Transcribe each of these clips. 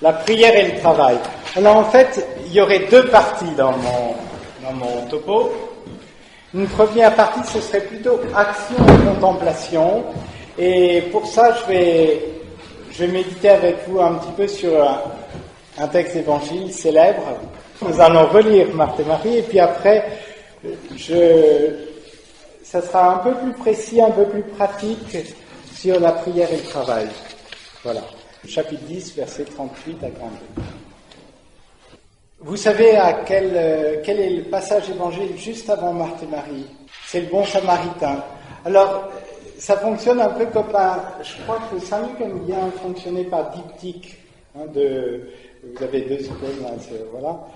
La prière et le travail. Alors en fait, il y aurait deux parties dans mon topo. Une première partie, ce serait plutôt action et contemplation. Et pour ça, je vais méditer avec vous un petit peu sur un texte d'évangile célèbre. Nous allons relire Marthe et Marie, et puis après, ça sera un peu plus précis, un peu plus pratique sur la prière et le travail. Voilà. Chapitre 10, versets 38 à 42. Vous savez quel est le passage évangile juste avant Marthe et Marie? C'est le bon samaritain. Alors, ça fonctionne un peu comme je crois que Saint-Luc aime bien fonctionner par diptyque. Vous avez deux icônes, là, voilà.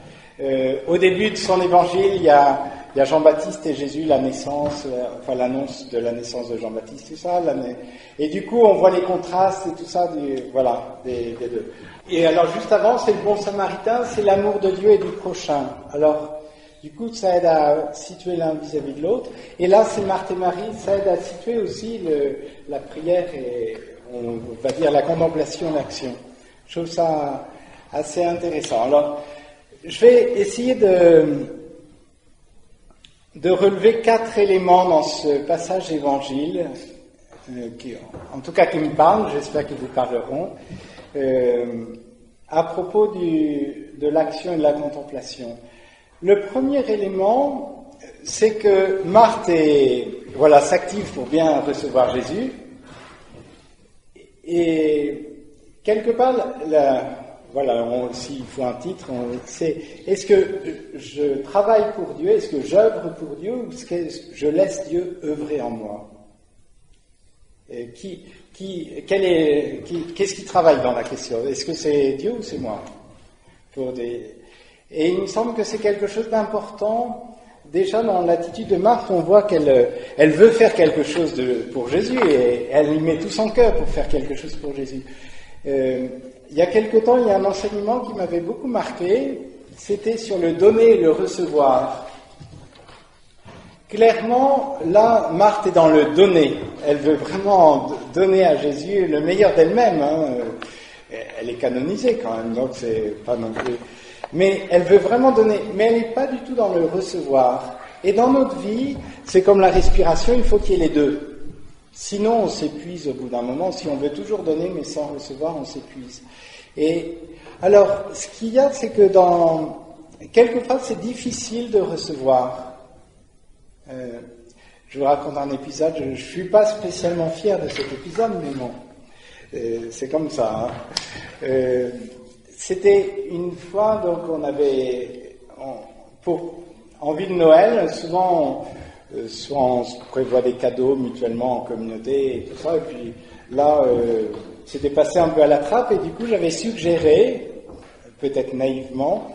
Au début de son évangile, il y a Jean-Baptiste et Jésus, la naissance, l'annonce de la naissance de Jean-Baptiste, tout ça. Et du coup, on voit les contrastes et tout ça, des deux. Et alors, juste avant, c'est le bon samaritain, c'est l'amour de Dieu et du prochain. Alors, du coup, ça aide à situer l'un vis-à-vis de l'autre. Et là, c'est Marthe et Marie, ça aide à situer aussi la prière et, on va dire, la contemplation, l'action. Je trouve ça assez intéressant. Alors, je vais essayer de relever 4 éléments dans ce passage évangile, en tout cas qui me parlent, j'espère qu'ils vous parleront, à propos de l'action et de la contemplation. Le premier élément, c'est que Marthe s'active pour bien recevoir Jésus, et quelque part, s'il faut un titre, c'est est-ce que je travaille pour Dieu, est-ce que j'œuvre pour Dieu, ou est-ce que je laisse Dieu œuvrer en moi? Et qu'est-ce qui travaille dans la question? Est-ce que c'est Dieu ou c'est moi? Et il me semble que c'est quelque chose d'important. Déjà dans l'attitude de Marthe, on voit qu'elle veut faire quelque chose pour Jésus, et elle y met tout son cœur pour faire quelque chose pour Jésus. Il y a quelque temps, il y a un enseignement qui m'avait beaucoup marqué, c'était sur le donner et le recevoir. Clairement, là, Marthe est dans le donner. Elle veut vraiment donner à Jésus le meilleur d'elle-même. Elle est canonisée quand même, donc c'est pas non plus... Mais elle veut vraiment donner, mais elle n'est pas du tout dans le recevoir. Et dans notre vie, c'est comme la respiration, il faut qu'il y ait les deux. Sinon, on s'épuise au bout d'un moment. Si on veut toujours donner, mais sans recevoir, on s'épuise. Et alors, ce qu'il y a, c'est que quelquefois, c'est difficile de recevoir. Je vous raconte un épisode. Je ne suis pas spécialement fier de cet épisode, mais bon, c'est comme ça. C'était une fois, donc, en vue de Noël, souvent on se prévoit des cadeaux mutuellement en communauté et tout ça, et puis là, c'était passé un peu à la trappe, et du coup, j'avais suggéré, peut-être naïvement,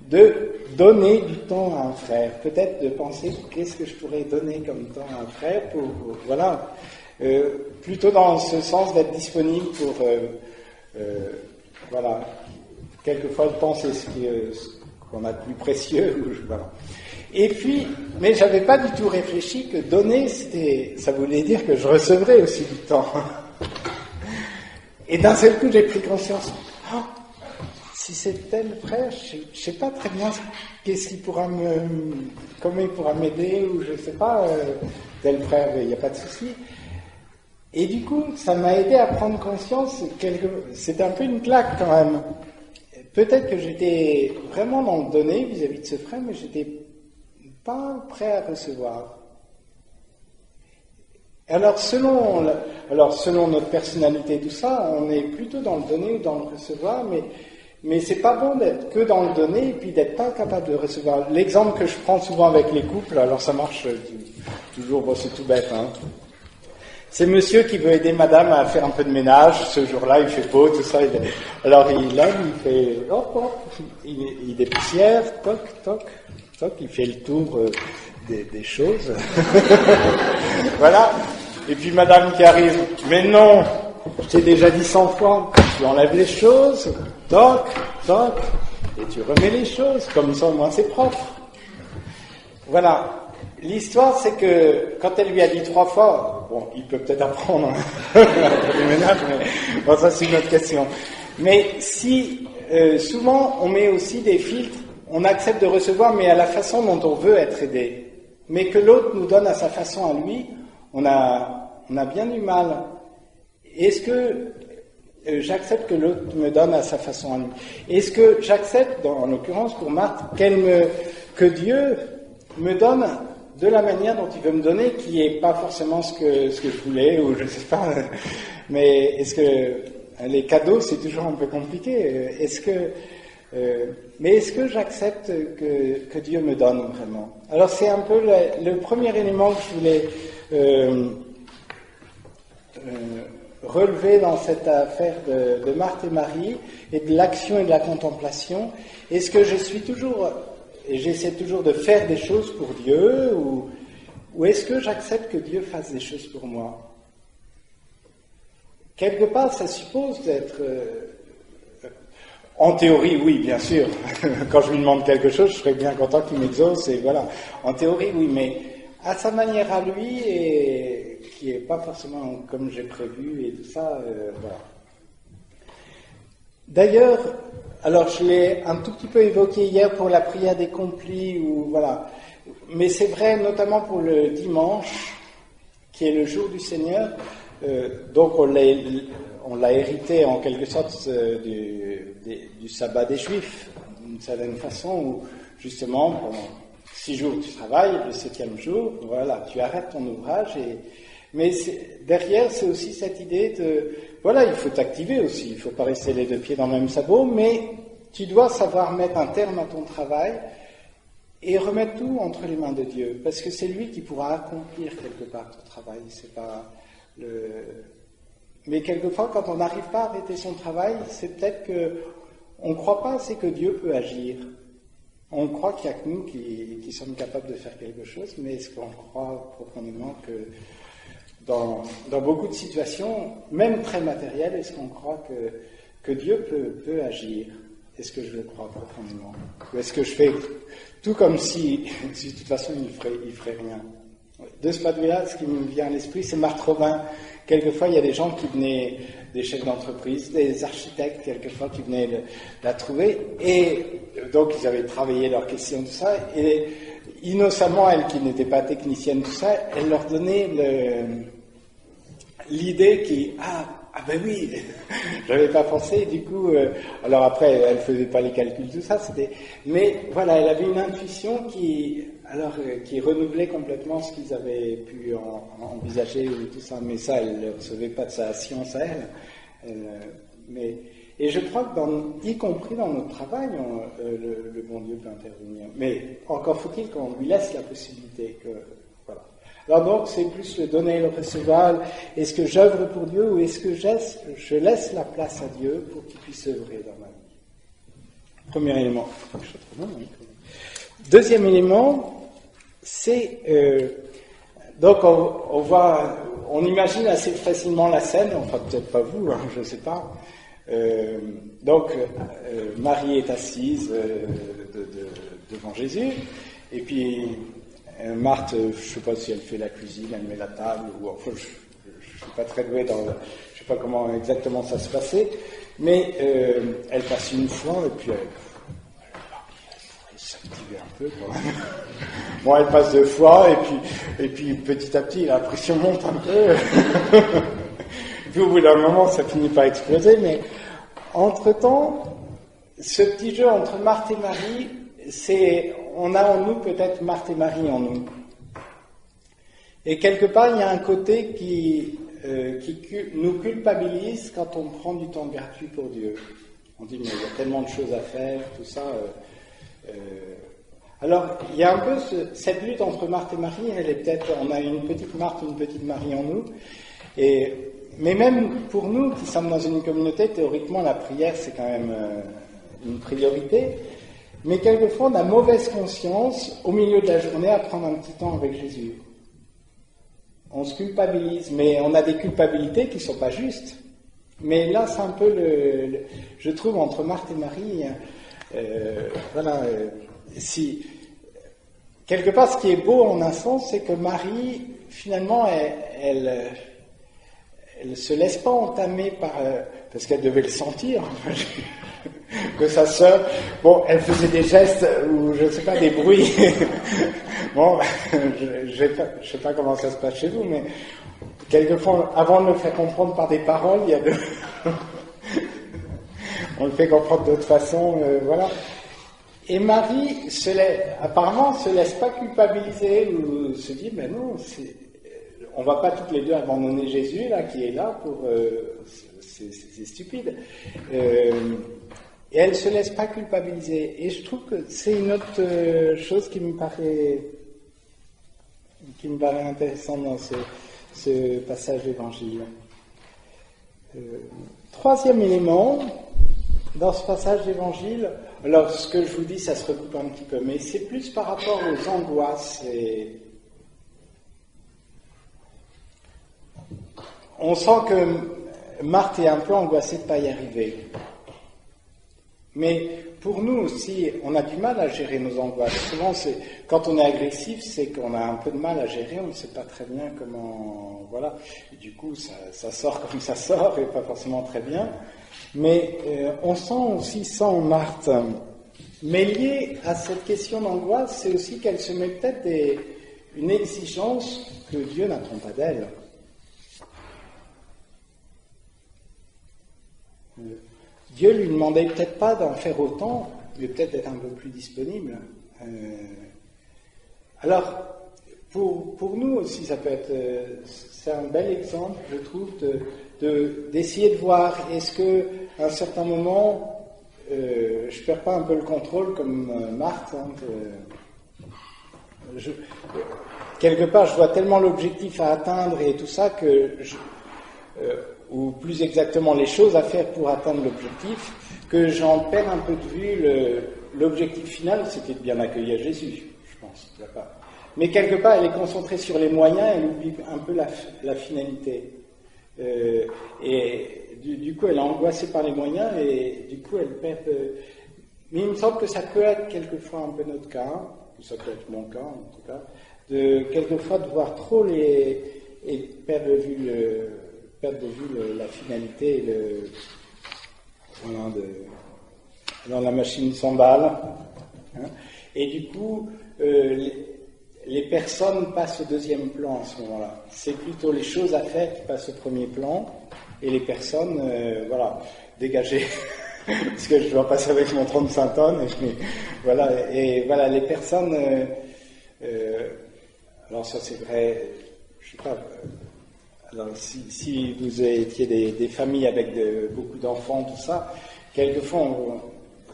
de donner du temps à un frère, peut-être de penser qu'est-ce que je pourrais donner comme temps à un frère plutôt dans ce sens d'être disponible pour, quelquefois le temps c'est ce qu'on a de plus précieux, voilà. Et puis, mais j'avais pas du tout réfléchi que donner, ça voulait dire que je recevrais aussi du temps. Et d'un seul coup, j'ai pris conscience. Si c'est tel frère, je sais pas très bien comment il pourra m'aider, ou je sais pas, tel frère, il n'y a pas de souci. Et du coup, ça m'a aidé à prendre conscience, c'était un peu une claque quand même. Peut-être que j'étais vraiment dans le donner vis-à-vis de ce frère, mais j'étais pas prêt à recevoir. Alors selon notre personnalité, tout ça, on est plutôt dans le donner ou dans le recevoir, mais c'est pas bon d'être que dans le donner et puis d'être pas capable de recevoir. L'exemple que je prends souvent avec les couples, alors ça marche toujours, c'est tout bête, hein. C'est monsieur qui veut aider madame à faire un peu de ménage, ce jour-là il fait beau, tout ça, alors il lève, il fait hop, hop, il dépoussière, toc, toc, toc, il fait le tour des choses. Voilà. Et puis madame qui arrive, mais non, je t'ai déjà dit 100 fois, tu enlèves les choses, toc, toc, et tu remets les choses, comme ça au moins c'est propre. Voilà. L'histoire, c'est que quand elle lui a dit 3 fois, bon, il peut peut-être apprendre le ménage, mais bon, ça c'est une autre question. Mais si souvent on met aussi des filtres, on accepte de recevoir, mais à la façon dont on veut être aidé. Mais que l'autre nous donne à sa façon à lui, on a bien du mal. Est-ce que j'accepte que l'autre me donne à sa façon à lui? Est-ce que j'accepte, en l'occurrence pour Marthe, que Dieu me donne de la manière dont il veut me donner, qui n'est pas forcément ce que je voulais, ou je ne sais pas, mais est-ce que les cadeaux, c'est toujours un peu compliqué. Mais est-ce que j'accepte que Dieu me donne vraiment? Alors c'est un peu le premier élément que je voulais relever dans cette affaire de Marthe et Marie, et de l'action et de la contemplation. Est-ce que j'essaie toujours de faire des choses pour Dieu, ou est-ce que j'accepte que Dieu fasse des choses pour moi? Quelque part, ça suppose d'être... en théorie, oui, bien sûr. Quand je lui demande quelque chose, je serais bien content qu'il m'exauce, et voilà. En théorie, oui, mais à sa manière à lui, et qui n'est pas forcément comme j'ai prévu, et tout ça, voilà. D'ailleurs, alors je l'ai un tout petit peu évoqué hier pour la prière des complis, ou voilà. Mais c'est vrai notamment pour le dimanche, qui est le jour du Seigneur. Donc on l'a hérité en quelque sorte du sabbat des Juifs, d'une certaine façon, où justement pendant 6 jours tu travailles, le 7e jour, voilà, tu arrêtes ton ouvrage. Mais derrière c'est aussi cette idée de, voilà, il faut t'activer aussi, il ne faut pas rester les deux pieds dans le même sabot, mais tu dois savoir mettre un terme à ton travail et remettre tout entre les mains de Dieu, parce que c'est lui qui pourra accomplir quelque part ton travail. C'est pas Mais quelquefois, quand on n'arrive pas à arrêter son travail, c'est peut-être qu'on ne croit pas assez que Dieu peut agir. On croit qu'il n'y a que nous qui sommes capables de faire quelque chose, mais est-ce qu'on croit profondément que dans beaucoup de situations, même très matérielles, est-ce qu'on croit que Dieu peut agir? Est-ce que je le crois profondément? Ou est-ce que je fais tout comme si de toute façon il ferait rien? De ce point de vue-là, ce qui me vient à l'esprit, c'est Marthe Robin. Quelquefois, il y a des gens qui venaient, des chefs d'entreprise, des architectes, quelquefois, qui venaient la trouver. Et donc, ils avaient travaillé leurs questions, tout ça. Et innocemment, elle, qui n'était pas technicienne, tout ça, elle leur donnait l'idée qui... Ah ben oui, j'avais pas pensé, du coup, alors après, elle faisait pas les calculs, tout ça, mais voilà, elle avait une intuition qui renouvelait complètement ce qu'ils avaient pu envisager, tout ça, mais ça, elle ne recevait pas de sa science à elle. Et je crois que, y compris dans notre travail, le bon Dieu peut intervenir. Mais encore faut-il qu'on lui laisse la possibilité que... Voilà. Alors donc, c'est plus le donner et le recevoir. Est-ce que j'œuvre pour Dieu ou est-ce que je laisse la place à Dieu pour qu'il puisse œuvrer dans ma vie? Premier élément. Deuxième élément, c'est... donc, on imagine assez facilement la scène, enfin peut-être pas vous, hein, je ne sais pas. Donc, Marie est assise devant Jésus, et puis... Marthe, je ne sais pas si elle fait la cuisine, elle met la table, ou enfin, je ne suis pas très doué je ne sais pas comment exactement ça se passait, mais elle passe une fois, et puis elle s'active un peu quand même. Bon, elle passe 2 fois, et puis petit à petit, la pression monte un peu. Puis au bout d'un moment, ça finit par exploser, mais entre-temps, ce petit jeu entre Marthe et Marie, on a en nous peut-être Marthe et Marie en nous. Et quelque part, il y a un côté qui nous culpabilise quand on prend du temps gratuit pour Dieu. On dit, mais il y a tellement de choses à faire, tout ça. Alors, il y a un peu cette lutte entre Marthe et Marie, on a une petite Marthe, une petite Marie en nous. Mais même pour nous qui sommes dans une communauté, théoriquement, la prière, c'est quand même une priorité. Mais quelquefois, on a mauvaise conscience, au milieu de la journée, à prendre un petit temps avec Jésus. On se culpabilise, mais on a des culpabilités qui ne sont pas justes. Mais là, c'est un peu je trouve, entre Marthe et Marie, quelque part, ce qui est beau en un sens, c'est que Marie, finalement, elle elle se laisse pas entamer par... parce qu'elle devait le sentir, que sa sœur... Bon, elle faisait des gestes ou, je ne sais pas, des bruits. Bon, je sais pas comment ça se passe chez vous, mais quelquefois, avant de le faire comprendre par des paroles, il y a on le fait comprendre d'autres façons, voilà. Et Marie, apparemment, se laisse pas culpabiliser ou se dit, mais non, on va pas toutes les deux abandonner Jésus, là, qui est là pour... c'est stupide. Et elle se laisse pas culpabiliser. Et je trouve que c'est une autre chose qui me paraît intéressante dans ce passage d'évangile. Troisième élément, dans ce passage d'évangile, alors ce que je vous dis, ça se recoupe un petit peu, mais c'est plus par rapport aux angoisses. On sent que Marthe est un peu angoissée de ne pas y arriver. Mais pour nous aussi, on a du mal à gérer nos angoisses. Souvent, quand on est agressif, c'est qu'on a un peu de mal à gérer, on ne sait pas très bien comment... Voilà. Et du coup, ça sort comme ça sort, et pas forcément très bien. Mais on sent aussi ça en Marthe. Mais lié à cette question d'angoisse, c'est aussi qu'elle se met peut-être une exigence que Dieu n'attend pas d'elle. Dieu lui demandait peut-être pas d'en faire autant, mais peut-être d'être un peu plus disponible. Alors, pour nous aussi, ça peut être, c'est un bel exemple, je trouve, d'essayer de voir, est-ce que à un certain moment, je perds pas un peu le contrôle comme Marthe. Quelque part, je vois tellement l'objectif à atteindre et tout ça que ou plus exactement les choses à faire pour atteindre l'objectif, que j'en perds un peu de vue. L'objectif final, c'était de bien accueillir Jésus, je pense. Mais quelque part, elle est concentrée sur les moyens, elle oublie un peu la finalité. Et du coup, elle est angoissée par les moyens, et du coup, elle perd... Mais il me semble que ça peut être quelquefois un peu notre cas, que ça peut être mon cas en tout cas, quelquefois de voir trop et perdre de vue la finalité dans la machine s'emballe. Hein. Et du coup, les personnes passent au deuxième plan à ce moment-là. C'est plutôt les choses à faire qui passent au premier plan, et les personnes, dégagées. Parce que je dois passer avec mon 35 tonnes. Et voilà, les personnes... alors ça c'est vrai, je sais pas... Alors, si vous étiez des familles avec beaucoup d'enfants, tout ça, quelquefois,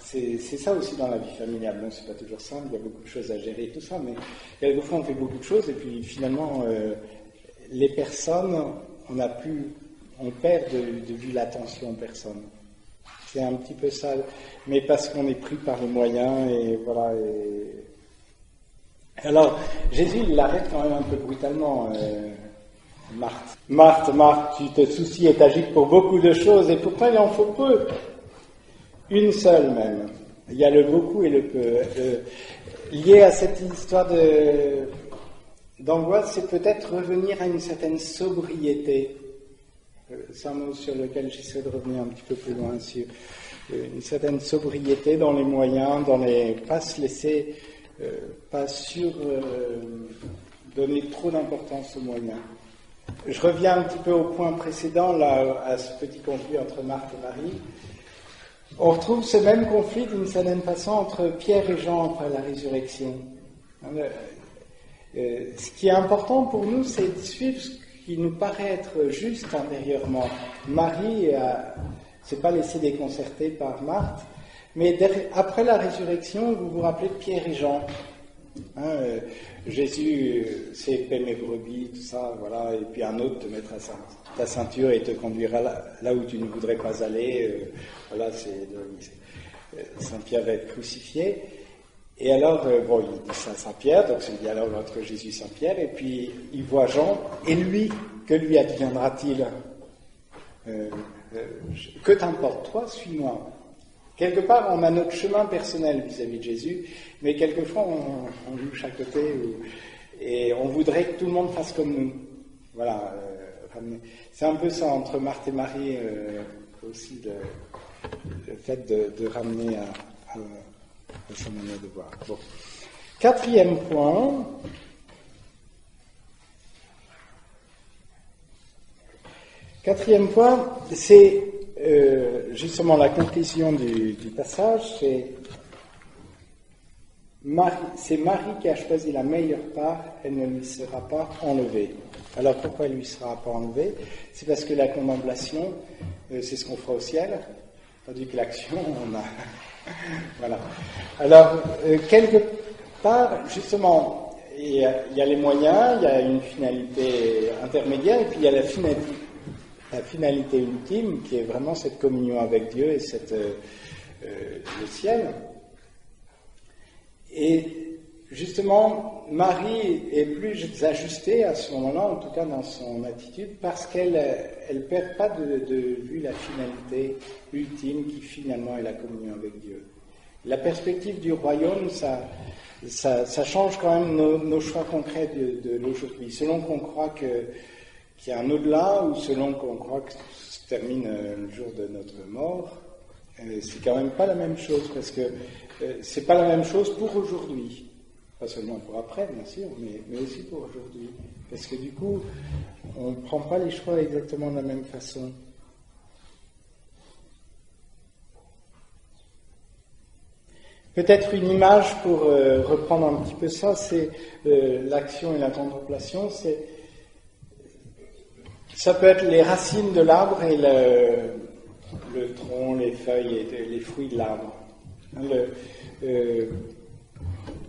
c'est ça aussi dans la vie familiale. Bon, c'est pas toujours simple, il y a beaucoup de choses à gérer, tout ça, mais quelquefois on fait beaucoup de choses, et puis finalement, les personnes, on perd de vue l'attention aux personnes. C'est un petit peu ça, mais parce qu'on est pris par les moyens, et voilà. Alors, Jésus, il l'arrête quand même un peu brutalement. Marthe, tu te soucies et t'agites pour beaucoup de choses, et pourtant il en faut peu. Une seule même. Il y a le beaucoup et le peu. Lié à cette histoire d'angoisse, c'est peut-être revenir à une certaine sobriété. C'est un mot sur lequel j'essaie de revenir un petit peu plus loin, sur une certaine sobriété dans les moyens, pas se laisser, donner trop d'importance aux moyens. Je reviens un petit peu au point précédent, là, à ce petit conflit entre Marthe et Marie. On retrouve ce même conflit d'une certaine façon entre Pierre et Jean après la résurrection. Ce qui est important pour nous, c'est de suivre ce qui nous paraît être juste intérieurement. Marie s'est pas laissée déconcerter par Marthe, mais après la résurrection, vous vous rappelez de Pierre et Jean. Jésus, c'est paie mes brebis, tout ça, voilà, et puis un autre te mettra ta ceinture et te conduira là où tu ne voudrais pas aller. Voilà, Saint-Pierre va être crucifié. Et alors, il dit ça à Saint-Pierre, donc c'est le dialogue entre Jésus et Saint-Pierre, et puis il voit Jean, et lui, que lui adviendra-t-il ? Que t'importe, toi, suis-moi. Quelque part, on a notre chemin personnel vis-à-vis de Jésus, mais quelquefois, on joue chaque côté, et on voudrait que tout le monde fasse comme nous. Voilà, ramener. C'est un peu ça entre Marthe et Marie aussi, le fait de ramener à sa manière de voir. Bon. Quatrième point. Quatrième point, c'est justement la conclusion du passage, c'est Marie qui a choisi la meilleure part, elle ne lui sera pas enlevée. Alors pourquoi elle ne lui sera pas enlevée? C'est parce que la contemplation, c'est ce qu'on fera au ciel, tandis que l'action, on a... voilà. Alors, quelque part, justement, il y a les moyens, il y a une finalité intermédiaire, et puis il y a la finalité ultime, qui est vraiment cette communion avec Dieu et le ciel. Et justement, Marie est plus ajustée à ce moment-là, en tout cas dans son attitude, parce qu'elle ne perd pas de vue la finalité ultime qui finalement est la communion avec Dieu. La perspective du royaume, ça change quand même nos choix concrets de l'aujourd'hui. Selon qu'on croit qu'il y a un au-delà, ou selon qu'on croit que se termine le jour de notre mort, c'est quand même pas la même chose, parce que c'est pas la même chose pour aujourd'hui. Pas seulement pour après, bien sûr, mais aussi pour aujourd'hui. Parce que du coup, on ne prend pas les choix exactement de la même façon. Peut-être une image pour reprendre un petit peu ça, c'est l'action et la contemplation. Ça peut être les racines de l'arbre et le tronc, les feuilles et les fruits de l'arbre.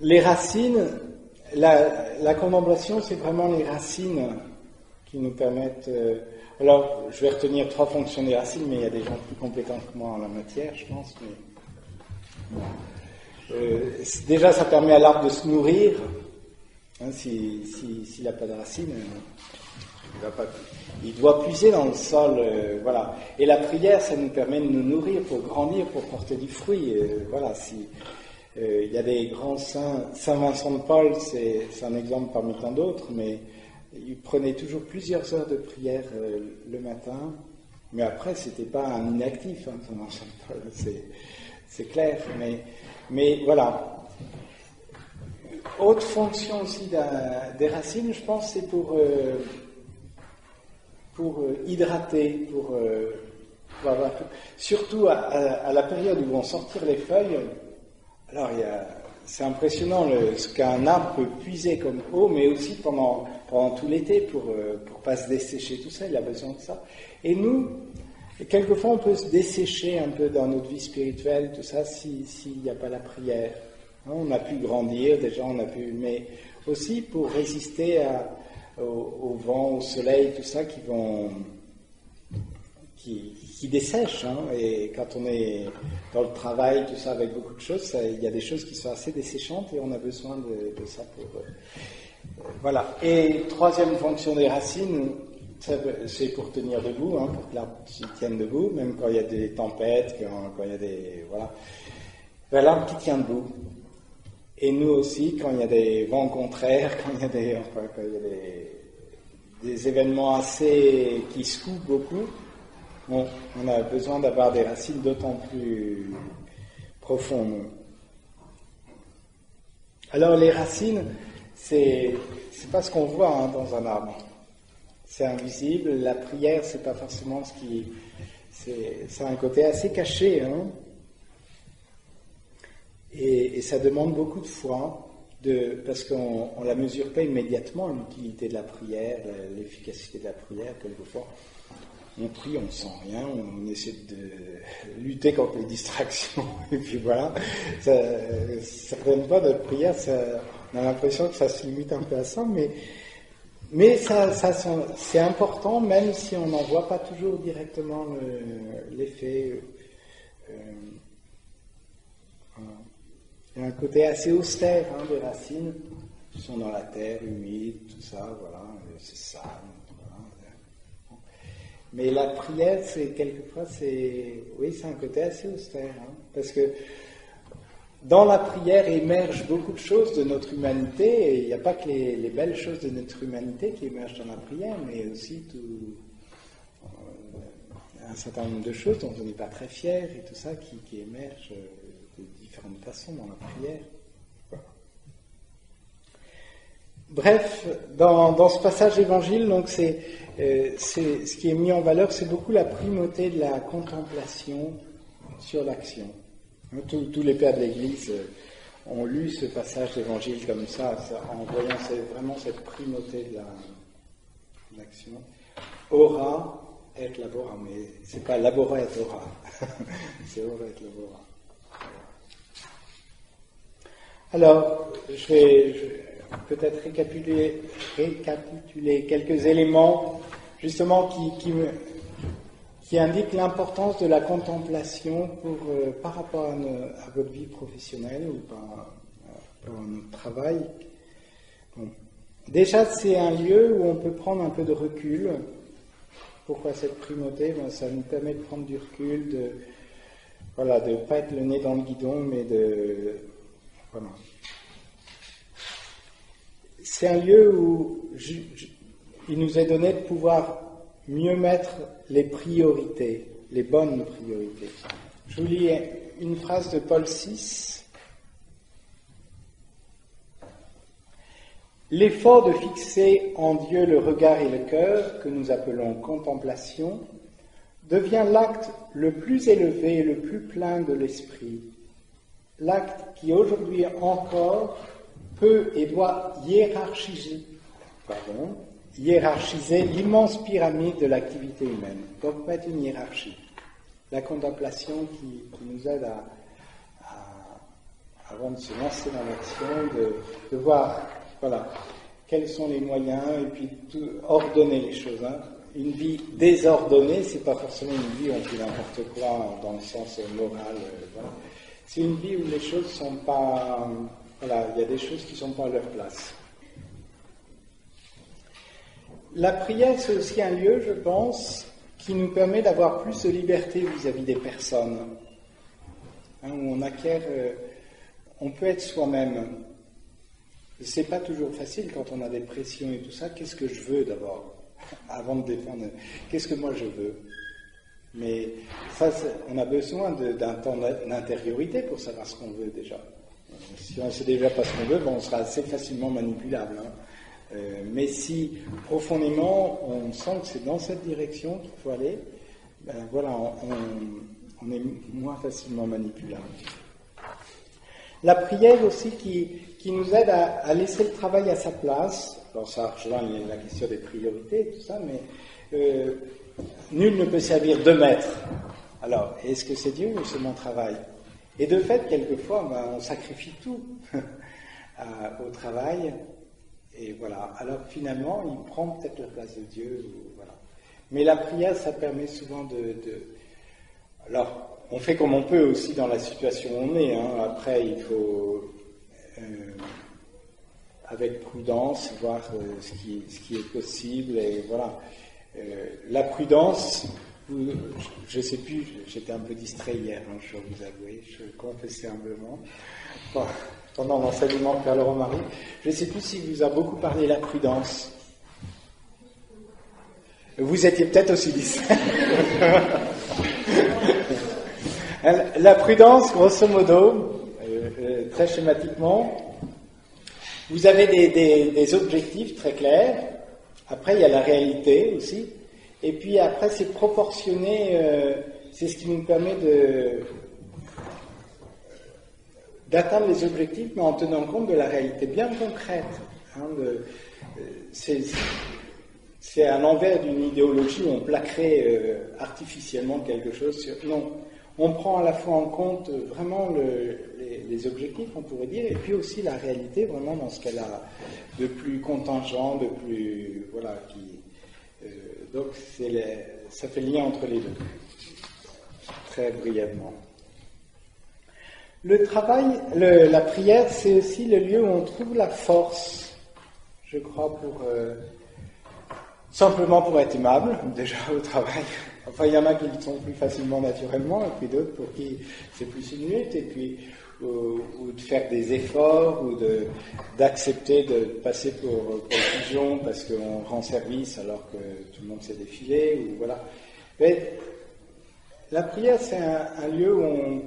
Les racines, la contemplation, c'est vraiment les racines qui nous permettent... alors, je vais retenir 3 fonctions des racines, mais il y a des gens plus compétents que moi en la matière, je pense. Déjà, ça permet à l'arbre de se nourrir. Hein, s'il n'a pas de racines, il doit puiser dans le sol. Voilà. Et la prière, ça nous permet de nous nourrir pour grandir, pour porter du fruit. Voilà. Il y a des grands saints. Saint Vincent de Paul, c'est un exemple parmi tant d'autres, mais il prenait toujours plusieurs heures de prière le matin. Mais après, c'était pas un inactif, hein, Saint Vincent de Paul. C'est clair. Mais voilà. Autre fonction aussi des racines, je pense, c'est pour hydrater, voilà. Surtout à la période où vont sortir les feuilles. Alors, c'est impressionnant ce qu'un arbre peut puiser comme eau, mais aussi pendant tout l'été pour pas se dessécher, tout ça, il a besoin de ça. Et nous, quelquefois, on peut se dessécher un peu dans notre vie spirituelle, tout ça, s'il n'y a pas la prière. Hein, on a pu grandir, déjà, mais aussi pour résister au vent, au soleil, tout ça qui dessèche. Hein, et quand on est dans le travail, tout ça, avec beaucoup de choses, il y a des choses qui sont assez desséchantes et on a besoin de ça pour... voilà. Et troisième fonction des racines, c'est pour tenir debout, hein, pour que l'arbre tienne debout, même quand il y a des tempêtes, quand il y a des... Voilà. Ben, l'arbre qui tient debout. Et nous aussi, quand il y a des vents contraires, quand il y a des événements qui secouent beaucoup, on a besoin d'avoir des racines d'autant plus profondes. Alors les racines, c'est pas ce qu'on voit hein, dans un arbre. C'est invisible. La prière, c'est pas forcément ce qui... C'est un côté assez caché, hein. Et ça demande beaucoup de foi, parce qu'on ne la mesure pas immédiatement, l'utilité de la prière, l'efficacité de la prière, quelquefois. On prie, on ne sent rien, on essaie de lutter contre les distractions, et puis voilà. Ça ne donne pas notre prière, on a l'impression que ça se limite un peu à ça, mais c'est important, même si on n'en voit pas toujours directement l'effet. Il y a un côté assez austère hein, des racines qui sont dans la terre, humides, tout ça, voilà, c'est sale. Voilà. Mais la prière, quelquefois, c'est un côté assez austère, hein, parce que dans la prière émergent beaucoup de choses de notre humanité, et il n'y a pas que les belles choses de notre humanité qui émergent dans la prière, mais aussi un certain nombre de choses dont on n'est pas très fier et tout ça qui émergent de différentes façons dans la prière. Voilà. Bref, dans ce passage d'évangile, donc c'est ce qui est mis en valeur, c'est beaucoup la primauté de la contemplation sur l'action. Tous les pères de l'Église ont lu ce passage d'évangile comme ça en voyant vraiment cette primauté de l'action. Ora et labora, mais c'est pas labora et ora, c'est ora et labora. Donc, je vais peut-être récapituler quelques éléments justement qui indiquent l'importance de la contemplation par rapport à votre vie professionnelle ou par rapport à notre travail. Bon. Déjà, c'est un lieu où on peut prendre un peu de recul. Pourquoi cette primauté? Ça nous permet de prendre du recul, de ne pas être le nez dans le guidon, mais voilà. C'est un lieu où il nous est donné de pouvoir mieux mettre les priorités, les bonnes priorités. Je vous lis une phrase de Paul VI. L'effort de fixer en Dieu le regard et le cœur, que nous appelons contemplation, devient l'acte le plus élevé et le plus plein de l'esprit. L'acte qui aujourd'hui encore peut et doit hiérarchiser l'immense pyramide de l'activité humaine. Donc mettre une hiérarchie. La contemplation qui nous aide avant de se lancer dans l'action, de voir quels sont les moyens et puis ordonner les choses. Une vie désordonnée, c'est pas forcément une vie où on fait n'importe quoi dans le sens moral. C'est une vie où les choses sont pas... il y a des choses qui ne sont pas à leur place. La prière, c'est aussi un lieu, je pense, qui nous permet d'avoir plus de liberté vis-à-vis des personnes. Où on peut être soi-même. C'est pas toujours facile quand on a des pressions et tout ça. Qu'est-ce que je veux d'abord, avant de défendre? Qu'est-ce que moi je veux? Mais ça, on a besoin d'un temps d'intériorité pour savoir ce qu'on veut déjà. Si on ne sait déjà pas ce qu'on veut, on sera assez facilement manipulable. Mais si profondément on sent que c'est dans cette direction qu'il faut aller, on est moins facilement manipulable. La prière aussi qui nous aide à laisser le travail à sa place. Alors ça rejoint la question des priorités et tout ça, mais nul ne peut servir de maître. Alors, est-ce que c'est Dieu ou c'est mon travail? Et de fait, quelquefois, on sacrifie tout au travail. Et voilà. Alors finalement, il prend peut-être la place de Dieu. Voilà. Mais la prière, ça permet souvent Alors, on fait comme on peut aussi dans la situation où on est. Après, il faut, avec prudence, voir ce qui est possible. Et voilà. La prudence... Je ne sais plus, j'étais un peu distrait hier, je dois vous avouer, je confessais humblement. Pendant l'enseignement de Père Laurent Marie, je ne sais plus s'il vous a beaucoup parlé de la prudence. Vous étiez peut-être aussi distrait. La prudence, grosso modo, très schématiquement, vous avez des objectifs très clairs. Après, il y a la réalité aussi. Et puis après, c'est proportionné, c'est ce qui nous permet d'atteindre les objectifs, mais en tenant compte de la réalité bien concrète. C'est à l'envers d'une idéologie où on plaquerait artificiellement quelque chose sur... Non, on prend à la fois en compte vraiment les objectifs, on pourrait dire, et puis aussi la réalité, vraiment dans ce qu'elle a de plus contingent, de plus... donc ça fait le lien entre les deux, très brièvement. Le travail, la prière, c'est aussi le lieu où on trouve la force, je crois, simplement pour être aimable, déjà au travail. Enfin, il y en a qui le sont plus facilement naturellement, et puis d'autres pour qui c'est plus une lutte, et puis ou de faire des efforts, ou d'accepter de passer pour pigeon parce qu'on rend service alors que tout le monde s'est défilé, ou voilà. Mais la prière, c'est un lieu où on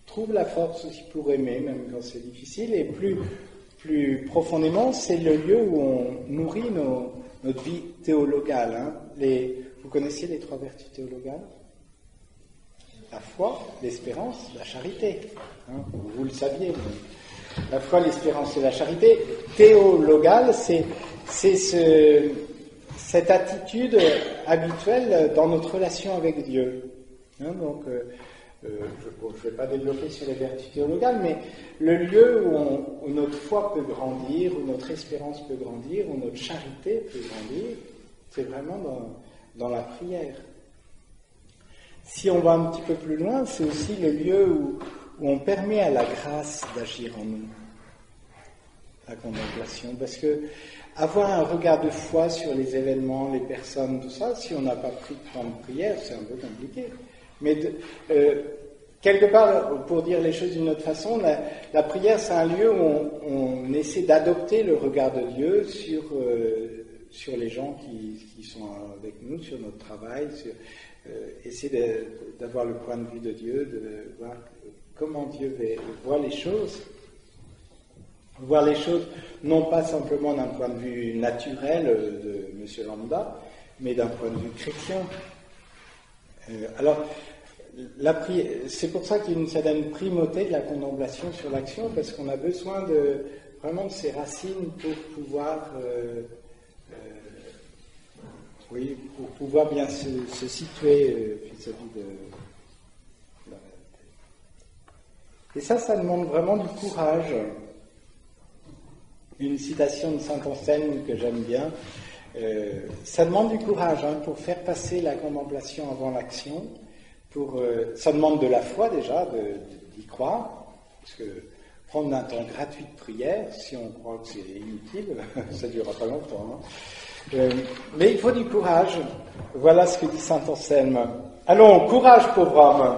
trouve la force aussi pour aimer, même quand c'est difficile, et plus profondément, c'est le lieu où on nourrit notre vie théologale. Hein. Vous connaissez les 3 vertus théologales? La foi, l'espérance, la charité. Hein, vous le saviez. Mais la foi, l'espérance et la charité. Théologale, c'est cette attitude habituelle dans notre relation avec Dieu. Hein, donc, je ne vais pas développer sur les vertus théologales, mais le lieu où notre foi peut grandir, où notre espérance peut grandir, où notre charité peut grandir, c'est vraiment dans la prière. Si on va un petit peu plus loin, c'est aussi le lieu où on permet à la grâce d'agir en nous, la contemplation. Parce que avoir un regard de foi sur les événements, les personnes, tout ça, si on n'a pas pris de temps de prière, c'est un peu compliqué. Mais quelque part, pour dire les choses d'une autre façon, la prière, c'est un lieu où on essaie d'adopter le regard de Dieu sur les gens qui sont avec nous, sur notre travail, essayer d'avoir le point de vue de Dieu, de voir comment Dieu voit les choses. Voir les choses non pas simplement d'un point de vue naturel de Monsieur Lambda, mais d'un point de vue chrétien. Alors, c'est pour ça qu'il y a une certaine primauté de la contemplation sur l'action, parce qu'on a besoin vraiment de ces racines pour pouvoir pour pouvoir bien se situer vis-à-vis de la réalité. Et ça demande vraiment du courage. Une citation de Saint-Anselme que j'aime bien, ça demande du courage pour faire passer la contemplation avant l'action. Ça demande de la foi déjà, d'y croire, parce que prendre un temps gratuit de prière, si on croit que c'est inutile, ça ne durera pas longtemps. Hein. Mais il faut du courage. Voilà ce que dit saint Anselme. Allons, courage pauvre homme,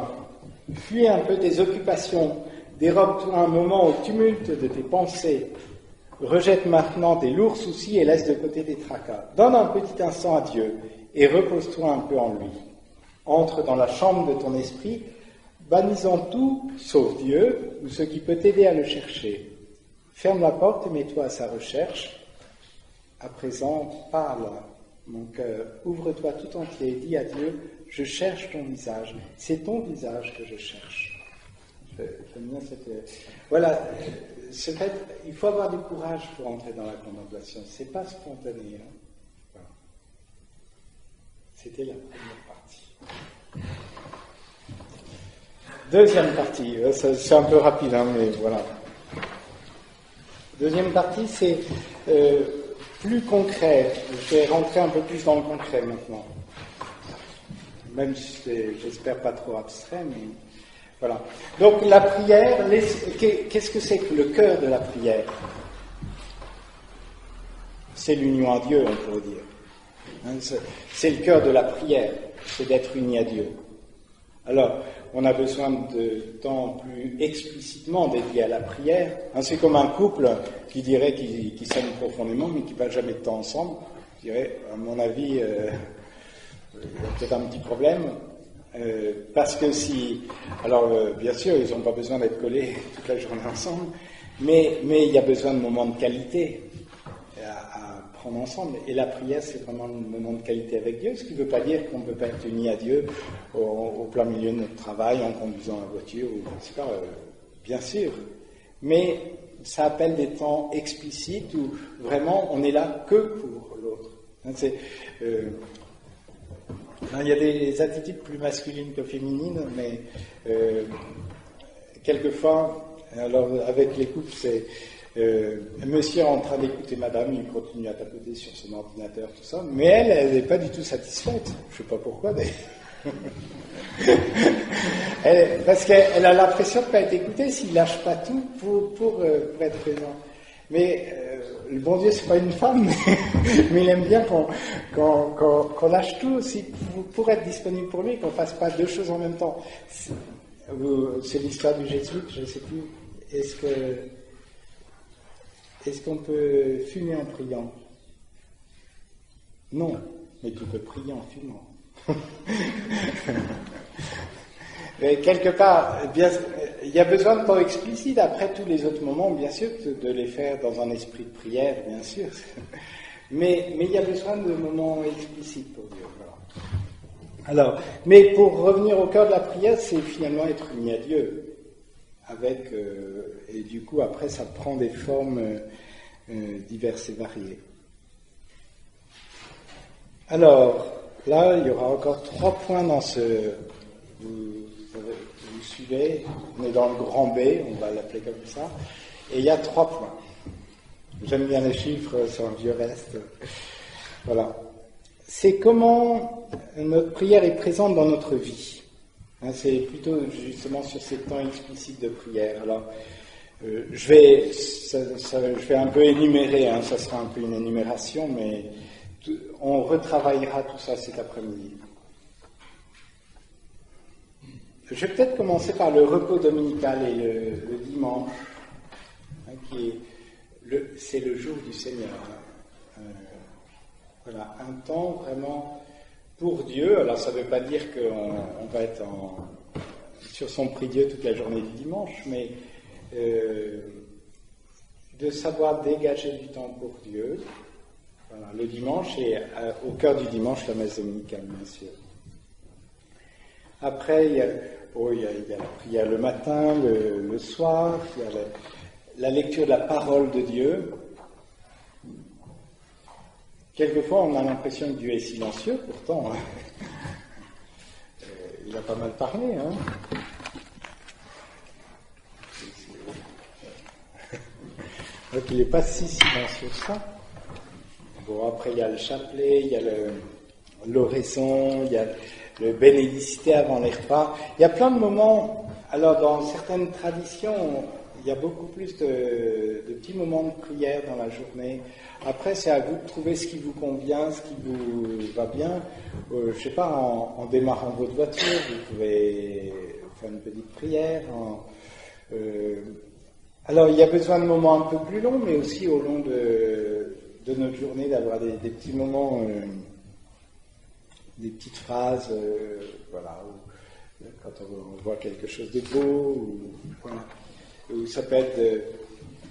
fuis un peu tes occupations, dérobe-toi un moment au tumulte de tes pensées, rejette maintenant tes lourds soucis et laisse de côté tes tracas. Donne un petit instant à Dieu et repose-toi un peu en lui. Entre dans la chambre de ton esprit, bannissant tout, sauf Dieu, ou ce qui peut t'aider à le chercher. Ferme la porte et mets-toi à sa recherche. À présent, parle, mon cœur, ouvre-toi tout entier et dis à Dieu, je cherche ton visage, c'est ton visage que je cherche. J'aime bien voilà, il faut avoir du courage pour entrer dans la contemplation, c'est pas spontané. Hein. Voilà. C'était la première partie. Deuxième partie, c'est un peu rapide, hein, mais voilà. Deuxième partie, c'est plus concret. Je vais rentrer un peu plus dans le concret maintenant. Même si c'est, j'espère, pas trop abstrait, mais voilà. Donc la prière, qu'est-ce que c'est que le cœur de la prière? C'est l'union à Dieu, on pourrait dire. Hein, c'est le cœur de la prière, c'est d'être uni à Dieu. Alors, on a besoin de temps plus explicitement dédié à la prière. Hein, c'est comme un couple qui dirait qu'il s'aime profondément, mais qui ne passe jamais de temps ensemble. Je dirais, à mon avis, il y a peut-être un petit problème. Parce que bien sûr, ils n'ont pas besoin d'être collés toute la journée ensemble, mais il y a besoin de moments de qualité à prendre ensemble. Et la prière, c'est vraiment un moment de qualité avec Dieu, ce qui ne veut pas dire qu'on ne peut pas être uni à Dieu au plein milieu de notre travail, en conduisant la voiture, ou je ne sais pas, bien sûr. Mais ça appelle des temps explicites où vraiment on n'est là que pour l'autre. Il y a des attitudes plus masculines que féminines, mais quelquefois, alors avec les couples, c'est monsieur est en train d'écouter madame, il continue à tapoter sur son ordinateur, tout ça, mais elle n'est pas du tout satisfaite. Je ne sais pas pourquoi, d'ailleurs. Parce qu'elle a l'impression de ne pas être écoutée s'il ne lâche pas tout pour être présent. Mais le bon Dieu, c'est pas une femme, mais il aime bien qu'on lâche tout aussi pour être disponible pour lui, qu'on fasse pas deux choses en même temps. C'est l'histoire du jésuite, je ne sais plus. Est-ce qu'on peut fumer en priant? Non, mais tu peux prier en fumant. Mais quelque part, bien, il y a besoin de temps explicite. Après tous les autres moments, bien sûr, de les faire dans un esprit de prière, bien sûr. Mais il y a besoin de moments explicites pour Dieu. Voilà. Alors, mais pour revenir au cœur de la prière, c'est finalement être uni à Dieu. Et du coup, après, ça prend des formes diverses et variées. Alors, là, il y aura encore 3 points dans ce... Vous suivez, on est dans le grand B, on va l'appeler comme ça, et il y a 3 points. J'aime bien les chiffres, c'est un vieux reste. Voilà. C'est comment notre prière est présente dans notre vie. C'est plutôt justement sur ces temps explicites de prière. Alors, je vais un peu énumérer, ça sera un peu une énumération, mais on retravaillera tout ça cet après-midi. Je vais peut-être commencer par le repos dominical et le dimanche, c'est le jour du Seigneur. Voilà, un temps vraiment pour Dieu. Alors ça ne veut pas dire qu'on va être sur son prie-Dieu toute la journée du dimanche, mais de savoir dégager du temps pour Dieu. Voilà, le dimanche, et au cœur du dimanche, la messe dominicale, bien sûr. Après, il y a la prière le matin, le soir, il y a la lecture de la parole de Dieu. Quelquefois, on a l'impression que Dieu est silencieux, pourtant, il a pas mal parlé. Donc, il n'est pas si silencieux que ça. Bon, après, il y a le chapelet, il y a l'oraison, il y a le bénédicité avant les repas. Il y a plein de moments. Alors, dans certaines traditions, il y a beaucoup plus de petits moments de prière dans la journée. Après, c'est à vous de trouver ce qui vous convient, ce qui vous va bien. Je ne sais pas, en démarrant votre voiture, vous pouvez faire une petite prière. Alors, il y a besoin de moments un peu plus longs, mais aussi au long de notre journée, d'avoir des petits moments, des petites phrases, voilà, quand on voit quelque chose de beau, voilà. Ou ça peut être,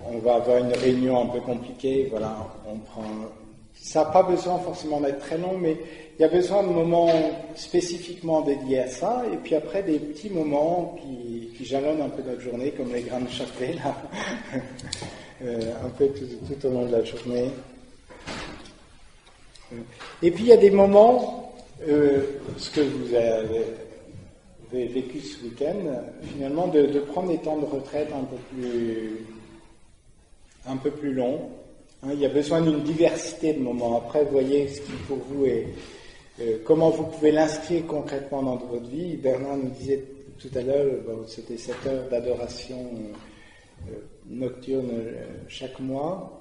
on va avoir une réunion un peu compliquée, voilà, ça n'a pas besoin forcément d'être très long, mais il y a besoin de moments spécifiquement dédiés à ça, et puis après des petits moments qui jalonnent un peu notre journée, comme les grains de chapelet, là, un peu tout au long de la journée. Et puis il y a des moments, ce que vous avez vécu ce week-end, finalement, de prendre des temps de retraite un peu plus longs. Il y a besoin d'une diversité de moments. Après, vous voyez ce qui pour vous est, comment vous pouvez l'inscrire concrètement dans votre vie. Bernard nous disait tout à l'heure, c'était 7 heures d'adoration nocturne chaque mois.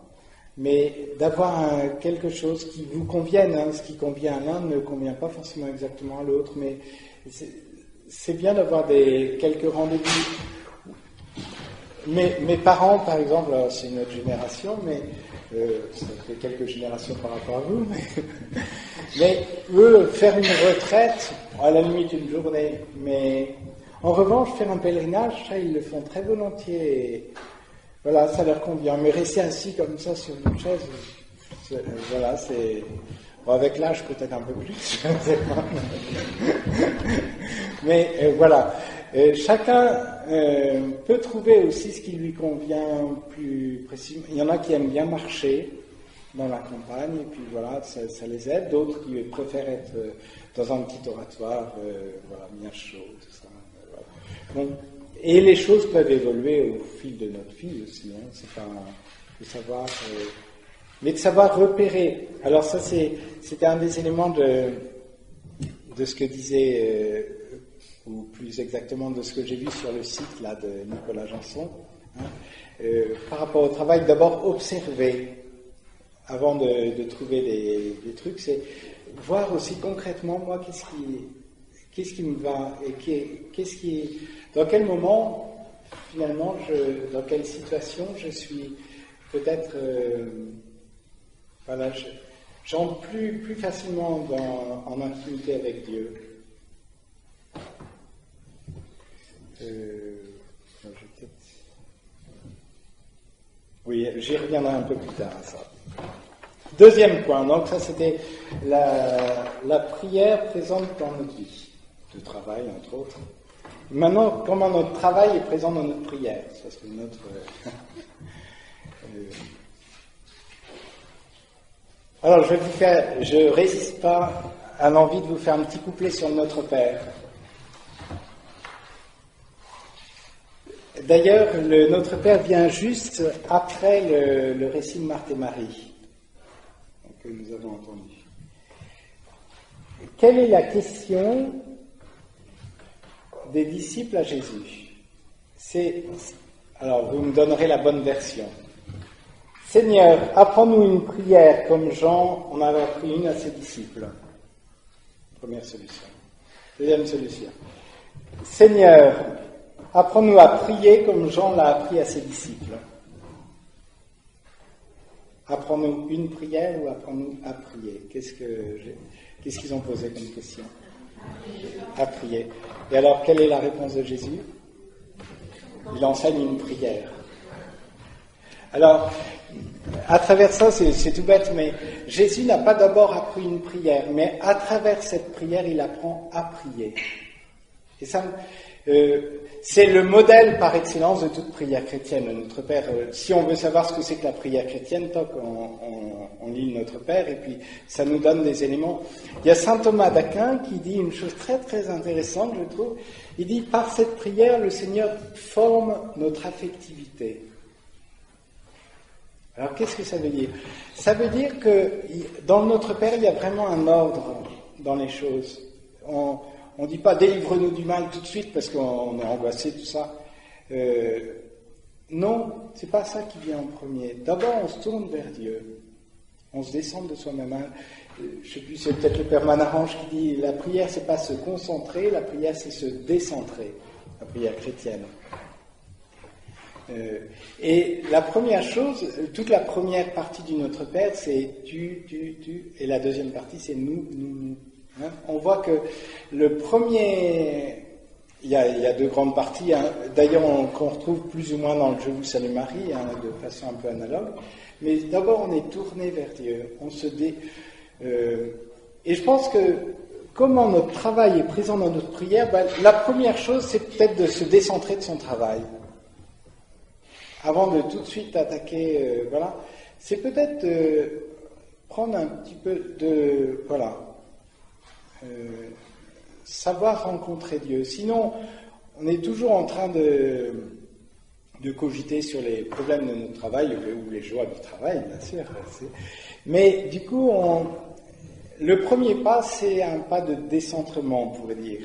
Mais d'avoir quelque chose qui vous convienne, ce qui convient à l'un ne convient pas forcément exactement à l'autre, mais c'est bien d'avoir quelques rendez-vous. Mes parents, par exemple, c'est une autre génération, mais ça fait quelques générations par rapport à vous, mais eux, faire une retraite, à la limite une journée, mais en revanche, faire un pèlerinage, ça, ils le font très volontiers. Et, voilà, ça leur convient. Mais rester assis comme ça sur une chaise, voilà, c'est... Bon, avec l'âge, peut-être un peu plus, je ne sais pas. Mais voilà, chacun peut trouver aussi ce qui lui convient plus précisément. Il y en a qui aiment bien marcher dans la campagne, et puis voilà, ça les aide. D'autres qui préfèrent être dans un petit oratoire, voilà, bien chaud, tout ça. Voilà. Bon. Et les choses peuvent évoluer au fil de notre vie aussi, c'est pas de savoir, mais de savoir repérer. Alors ça, c'était un des éléments de ce que disait, ou plus exactement de ce que j'ai vu sur le site là de Nicolas Janson, par rapport au travail. D'abord observer avant de trouver des trucs, c'est voir aussi concrètement moi qu'est-ce qui me va et dans quel moment, finalement, dans quelle situation je suis peut-être, voilà, j'entre plus facilement en intimité avec Dieu. Oui, j'y reviendrai un peu plus tard à ça. Deuxième point, donc ça c'était la prière présente dans notre vie, de travail entre autres. Maintenant, comment notre travail est présent dans notre prière, ça c'est notre... Alors je résiste pas à l'envie de vous faire un petit couplet sur Notre Père. D'ailleurs, le Notre Père vient juste après le récit de Marthe et Marie, que nous avons entendu. Quelle est la question des disciples à Jésus? Alors, vous me donnerez la bonne version. Seigneur, apprends-nous une prière comme Jean en avait appris une à ses disciples. Première solution. Deuxième solution. Seigneur, apprends-nous à prier comme Jean l'a appris à ses disciples. Apprends-nous une prière ou apprends-nous à prier? Qu'est-ce qu'ils ont posé comme question? À prier. Et alors, quelle est la réponse de Jésus? Il enseigne une prière. Alors, à travers ça, c'est tout bête, mais Jésus n'a pas d'abord appris une prière, mais à travers cette prière, il apprend à prier. Et ça, c'est le modèle par excellence de toute prière chrétienne. Notre Père, si on veut savoir ce que c'est que la prière chrétienne, on lit Notre Père et puis ça nous donne des éléments. Il y a saint Thomas d'Aquin qui dit une chose très très intéressante, je trouve. Il dit, par cette prière, le Seigneur forme notre affectivité. Alors qu'est-ce que ça veut dire? Ça veut dire que dans Notre Père, il y a vraiment un ordre dans les choses. On ne dit pas délivre-nous du mal tout de suite parce qu'on est angoissé, tout ça. Non, c'est pas ça qui vient en premier. D'abord, on se tourne vers Dieu. On se descend de soi-même. Je sais plus, c'est peut-être le Père Manarange qui dit la prière, c'est pas se concentrer, la prière, c'est se décentrer. La prière chrétienne. Et la première chose, toute la première partie du Notre Père, c'est tu, et la deuxième partie, c'est nous. Hein? On voit que le premier, il y a deux grandes parties, hein. D'ailleurs qu'on retrouve plus ou moins dans le Je vous salue Marie, hein, de façon un peu analogue, mais d'abord on est tourné vers Dieu, et je pense que comment notre travail est présent dans notre prière, la première chose c'est peut-être de se décentrer de son travail. Avant de tout de suite attaquer, c'est peut-être prendre un petit peu de, savoir rencontrer Dieu. Sinon, on est toujours en train de cogiter sur les problèmes de notre travail, ou les joies du travail, bien sûr. Mais du coup, le premier pas, c'est un pas de décentrement, on pourrait dire.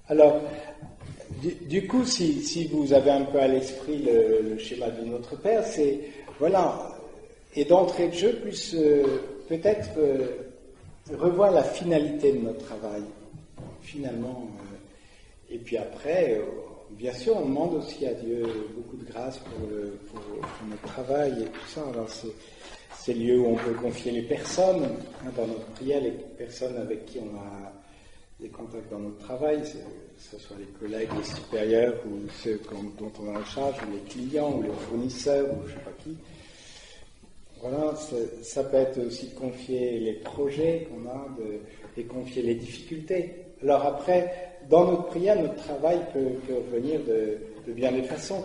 Alors, du coup, si vous avez un peu à l'esprit le schéma de Notre Père, c'est, et d'entrée de jeu, plus peut-être revoir la finalité de notre travail, finalement. Et puis après, bien sûr, on demande aussi à Dieu beaucoup de grâce pour notre travail et tout ça. Alors, c'est le lieu où on peut confier les personnes, hein, dans notre prière, les personnes avec qui on a des contacts dans notre travail, que ce soit les collègues, les supérieurs, ou ceux dont on a en charge, ou les clients, ou les fournisseurs, ou je ne sais pas qui. Voilà, ça peut être aussi de confier les projets qu'on a, et confier les difficultés. Alors après, dans notre prière, notre travail peut revenir de bien des façons.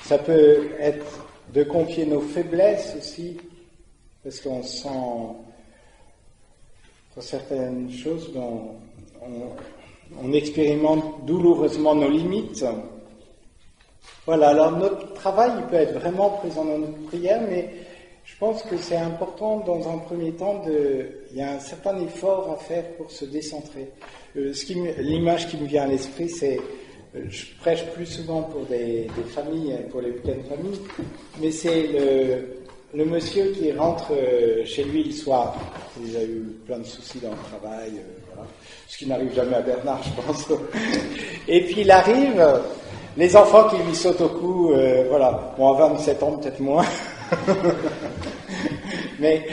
Ça peut être de confier nos faiblesses aussi, parce qu'on sent dans certaines choses dont on expérimente douloureusement nos limites. Voilà, alors notre travail il peut être vraiment présent dans notre prière, mais je pense que c'est important dans un premier temps il y a un certain effort à faire pour se décentrer. L'image qui me vient à l'esprit, c'est, je prêche plus souvent pour des familles, pour les pleines familles, mais c'est le monsieur qui rentre chez lui le soir. Il a eu plein de soucis dans le travail, ce qui n'arrive jamais à Bernard, je pense. Et puis il arrive, les enfants qui lui sautent au cou, bon, à 27 ans peut-être moins. Mais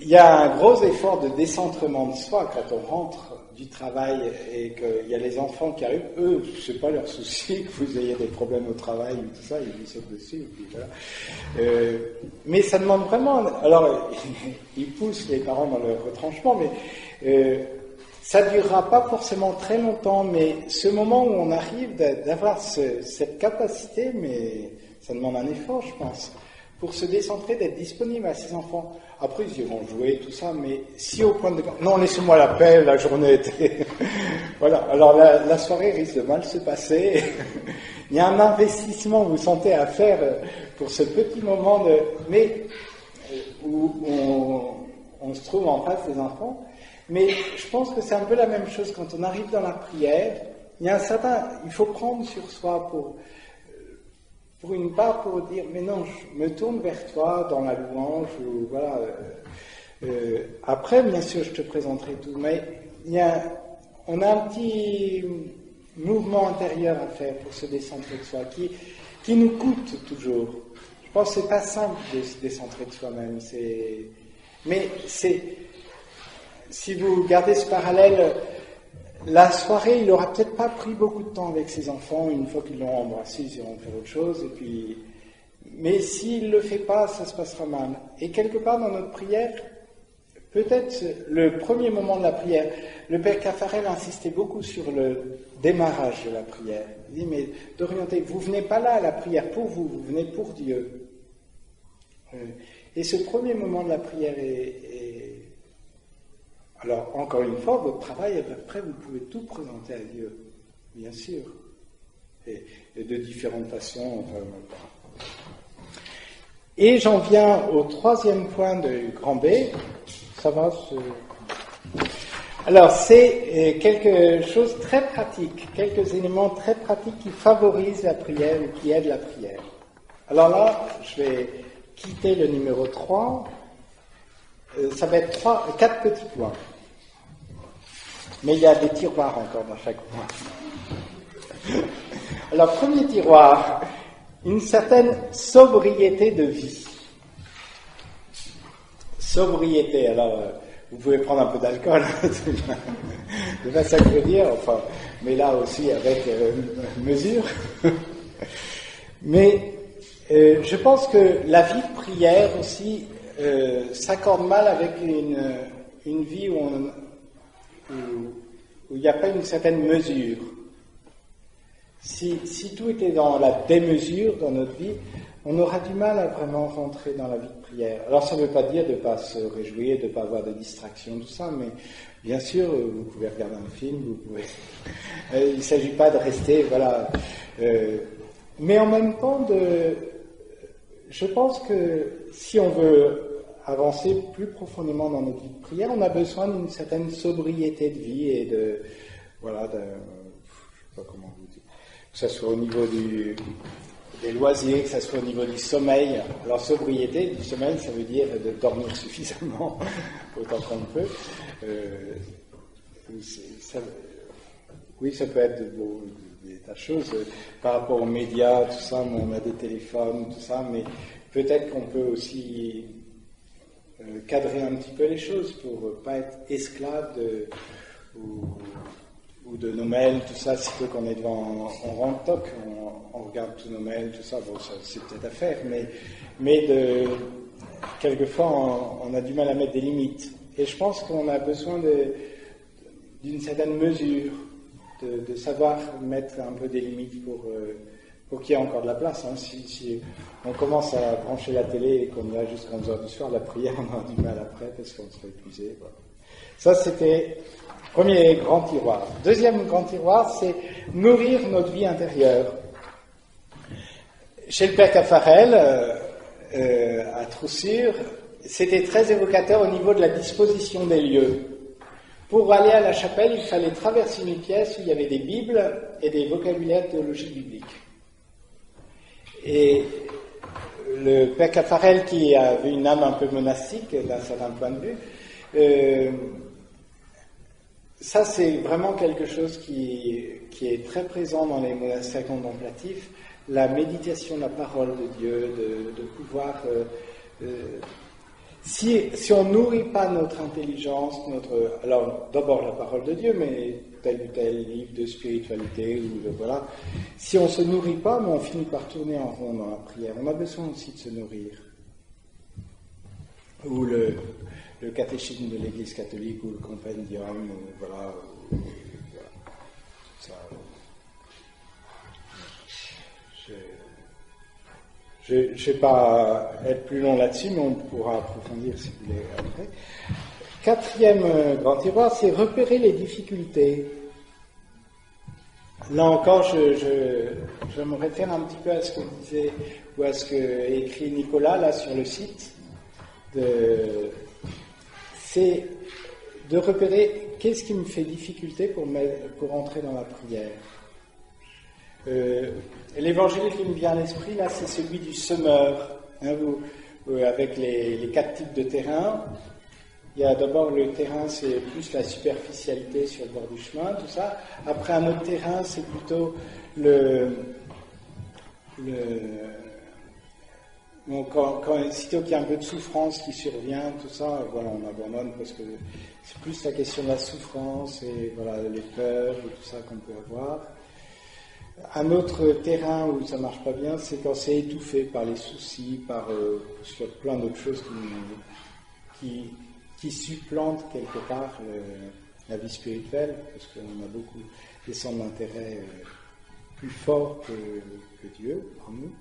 il y a un gros effort de décentrement de soi quand on rentre du travail et qu'il y a les enfants qui arrivent. Eux, c'est pas leur souci que vous ayez des problèmes au travail ou tout ça, ils vous sautent dessus. Et puis voilà. Mais ça demande vraiment... Alors, ils poussent les parents dans leur retranchement, mais ça ne durera pas forcément très longtemps. Mais ce moment où on arrive d'avoir cette capacité, mais ça demande un effort, je pense, pour se décentrer, d'être disponible à ses enfants. Après, ils iront jouer, tout ça, mais si au point de... Non, laissez-moi la paix, la journée était... Voilà, alors la soirée risque de mal se passer. Il y a un investissement, vous sentez, à faire pour ce petit moment de... Mais où on se trouve en face des enfants. Mais je pense que c'est un peu la même chose quand on arrive dans la prière. Il y a un certain... Il faut prendre sur soi pour une part, pour dire, mais non, je me tourne vers toi dans la louange, ou voilà. Après, bien sûr, je te présenterai tout, mais on a un petit mouvement intérieur à faire pour se décentrer de soi, qui nous coûte toujours. Je pense que c'est pas simple de se décentrer de soi-même. Mais si vous gardez ce parallèle, la soirée, il n'aura peut-être pas pris beaucoup de temps avec ses enfants. Une fois qu'ils l'ont embrassé, ils iront faire autre chose. Mais s'il ne le fait pas, ça se passera mal. Et quelque part dans notre prière, peut-être le premier moment de la prière, le Père Caffarel insistait beaucoup sur le démarrage de la prière. Il dit, mais d'orienter, vous ne venez pas là à la prière pour vous, vous venez pour Dieu. Et ce premier moment de la prière alors, encore une fois, votre travail, après, vous pouvez tout présenter à Dieu, bien sûr, et de différentes façons. Enfin, et j'en viens au troisième point de grand B. Ça va Alors, c'est quelque chose de très pratique, quelques éléments très pratiques qui favorisent la prière et qui aident la prière. Alors là, je vais quitter le numéro 3. Ça va être 4 petits points. Mais il y a des tiroirs encore dans chaque point. Alors, premier tiroir, une certaine sobriété de vie. Sobriété, alors, vous pouvez prendre un peu d'alcool, c'est pas ça que je veux dire, enfin, mais là aussi avec mesure. Mais je pense que la vie de prière aussi s'accorde mal avec une vie où il n'y a pas une certaine mesure. Si tout était dans la démesure dans notre vie, on aura du mal à vraiment rentrer dans la vie de prière. Alors ça ne veut pas dire de ne pas se réjouir, de ne pas avoir de distractions, tout ça, mais bien sûr, vous pouvez regarder un film, vous pouvez... il ne s'agit pas de rester, voilà... mais en même temps, je pense que si on veut avancer plus profondément dans notre vie de prière, on a besoin d'une certaine sobriété de vie et de... Voilà, je ne sais pas comment vous dire. Que ce soit au niveau des loisirs, que ce soit au niveau du sommeil. Alors, sobriété du sommeil, ça veut dire de dormir suffisamment, autant qu'on peut. Oui, ça peut être des tas de choses. Par rapport aux médias, tout ça, on a des téléphones, tout ça, mais peut-être qu'on peut aussi cadrer un petit peu les choses pour ne pas être esclave ou de nos mails, tout ça, sitôt qu'on est devant, on rentre toc, on regarde tous nos mails, tout ça, bon, ça, c'est peut-être à faire, mais quelquefois, on a du mal à mettre des limites. Et je pense qu'on a besoin d'une certaine mesure, de savoir mettre un peu des limites pour qu'il y ait encore de la place. Hein. Si on commence à brancher la télé et qu'on y va jusqu'à 11h du soir, la prière, on aura du mal après parce qu'on sera épuisé. Voilà. Ça, c'était premier grand tiroir. Deuxième grand tiroir, c'est nourrir notre vie intérieure. Chez le Père Caffarel, à Troussure, c'était très évocateur au niveau de la disposition des lieux. Pour aller à la chapelle, il fallait traverser une pièce où il y avait des Bibles et des vocabulaires de théologie biblique. Et le Père Caffarel, qui avait une âme un peu monastique d'un certain point de vue, ça c'est vraiment quelque chose qui est très présent dans les monastères contemplatifs, la méditation de la parole de Dieu, de pouvoir... Si on nourrit pas notre intelligence, alors d'abord la parole de Dieu, mais tel ou tel livre de spiritualité, voilà. Si on se nourrit pas, mais on finit par tourner en rond dans la prière. On a besoin aussi de se nourrir. Ou le catéchisme de l'Église catholique, ou le compendium, voilà. Ça, je ne vais pas être plus long là-dessus, mais on pourra approfondir si vous voulez après. Quatrième grand tiroir, c'est repérer les difficultés. Là encore, je me réfère un petit peu à ce que disait, ou à ce que écrit Nicolas là sur le site. C'est de repérer qu'est-ce qui me fait difficulté pour entrer dans la prière. L'évangile qui me vient à l'esprit, là, c'est celui du semeur, hein, avec les 4 types de terrain. Il y a d'abord le terrain, c'est plus la superficialité sur le bord du chemin, tout ça. Après, un autre terrain, c'est plutôt sitôt qu'il y a un peu de souffrance qui survient, tout ça, voilà, on abandonne parce que c'est plus la question de la souffrance et voilà, les peurs et tout ça qu'on peut avoir. Un autre terrain où ça marche pas bien, c'est quand c'est étouffé par les soucis, sur plein d'autres choses qui supplantent quelque part la vie spirituelle, parce qu'on a beaucoup des centres d'intérêt plus forts que Dieu en nous.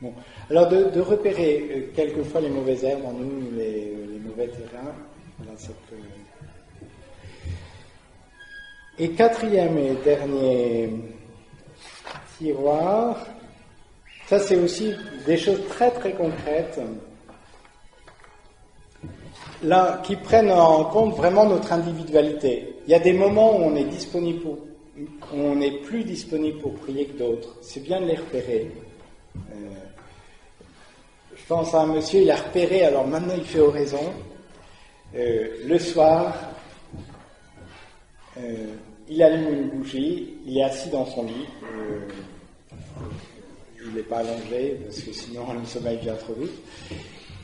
Bon, alors de repérer quelquefois les mauvaises herbes en nous, les mauvais terrains, voilà, ça peut... Et quatrième et dernier tiroir, ça c'est aussi des choses très très concrètes, là, qui prennent en compte vraiment notre individualité. Il y a des moments où on est plus disponible pour prier que d'autres. C'est bien de les repérer. Je pense à un monsieur, il a repéré, alors maintenant il fait oraison. Le soir, il allume une bougie, il est assis dans son lit. Il n'est pas allongé, parce que sinon le sommeil vient trop vite.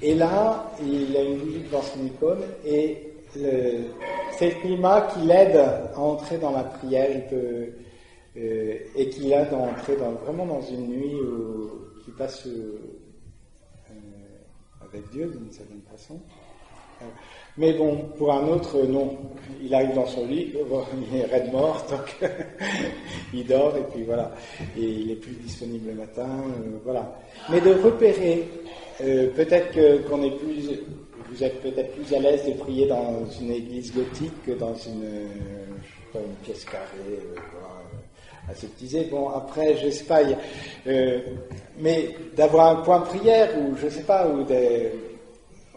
Et là, il a une bougie devant son icône, et c'est le climat qui l'aide à entrer dans la prière, et qui l'aide à entrer vraiment dans une nuit qui passe avec Dieu d'une certaine façon. Mais bon, pour un autre, non. Il arrive dans son lit, il est raide mort, donc il dort, et puis voilà. Et il est plus disponible le matin, voilà. Mais de repérer, peut-être vous êtes peut-être plus à l'aise de prier dans une église gothique que dans une pièce carrée, aseptisée. Bon, après, je sais pas, mais d'avoir un point de prière, ou je sais pas, ou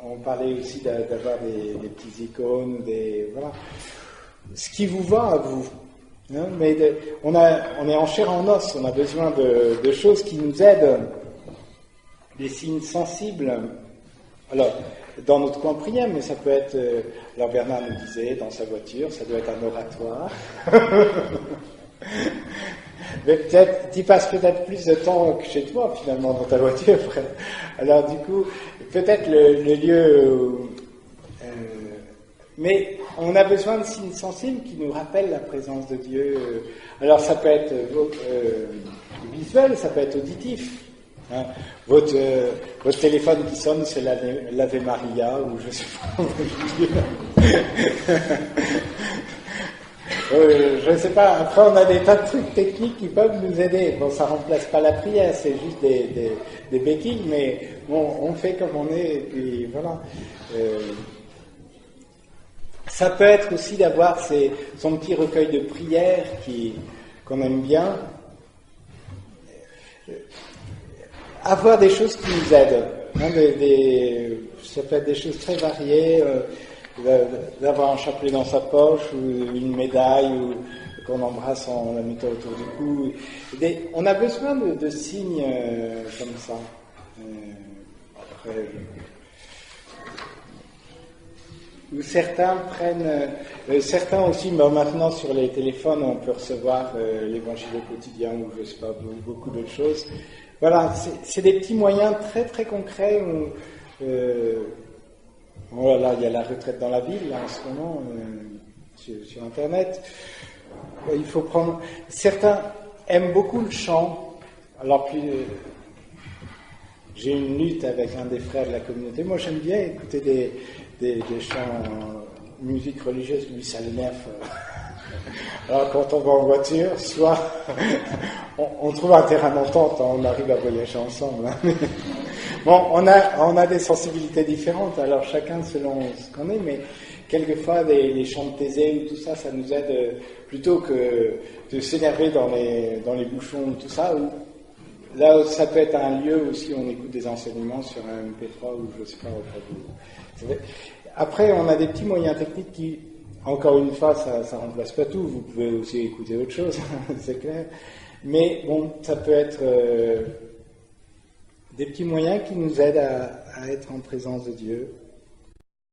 on parlait aussi d'avoir des petites icônes, voilà. Ce qui vous va à vous. Hein, mais on est en chair en os, on a besoin de choses qui nous aident, des signes sensibles. Alors, dans notre coin prière, mais ça peut être, alors Bernard nous disait, dans sa voiture, ça doit être un oratoire. Mais peut-être, tu passes peut-être plus de temps que chez toi, finalement, dans ta voiture, frère. Alors, du coup, peut-être le lieu... mais on a besoin de signes sensibles qui nous rappellent la présence de Dieu. Alors, ça peut être visuel, ça peut être auditif. Hein. Votre téléphone qui sonne, c'est l'Ave Maria, ou je sais pas. Je ne sais pas, après on a des tas de trucs techniques qui peuvent nous aider. Bon, ça remplace pas la prière, c'est juste des béquilles, mais bon, on fait comme on est, et puis voilà. Ça peut être aussi d'avoir son petit recueil de prières qu'on aime bien. Avoir des choses qui nous aident. Hein, ça peut être des choses très variées. D'avoir un chapelet dans sa poche, ou une médaille, ou qu'on embrasse en la mettant autour du cou. On a besoin de signes comme ça. Après, ou certains certains aussi, maintenant sur les téléphones, on peut recevoir l'évangile au quotidien, ou je sais pas, beaucoup d'autres choses. Voilà, c'est des petits moyens très très concrets où Voilà, il y a la retraite dans la ville, là, en ce moment, sur Internet. Il faut prendre... Certains aiment beaucoup le chant. Alors, puis, j'ai une lutte avec un des frères de la communauté. Moi, j'aime bien écouter des chants, musique religieuse. Lui, ça l'énerve. Alors, quand on va en voiture, soit on trouve un terrain d'entente, on arrive à voyager ensemble. Hein. Bon, on a des sensibilités différentes, alors chacun selon ce qu'on est, mais quelquefois les chants de Thésée ou tout ça, ça nous aide plutôt que de s'énerver dans les bouchons ou tout ça. Ou, là, ça peut être un lieu où si on écoute des enseignements sur un MP3 ou je sais pas. Après, on a des petits moyens techniques qui, encore une fois, ça remplace pas tout. Vous pouvez aussi écouter autre chose, c'est clair. Mais bon, ça peut être des petits moyens qui nous aident à être en présence de Dieu.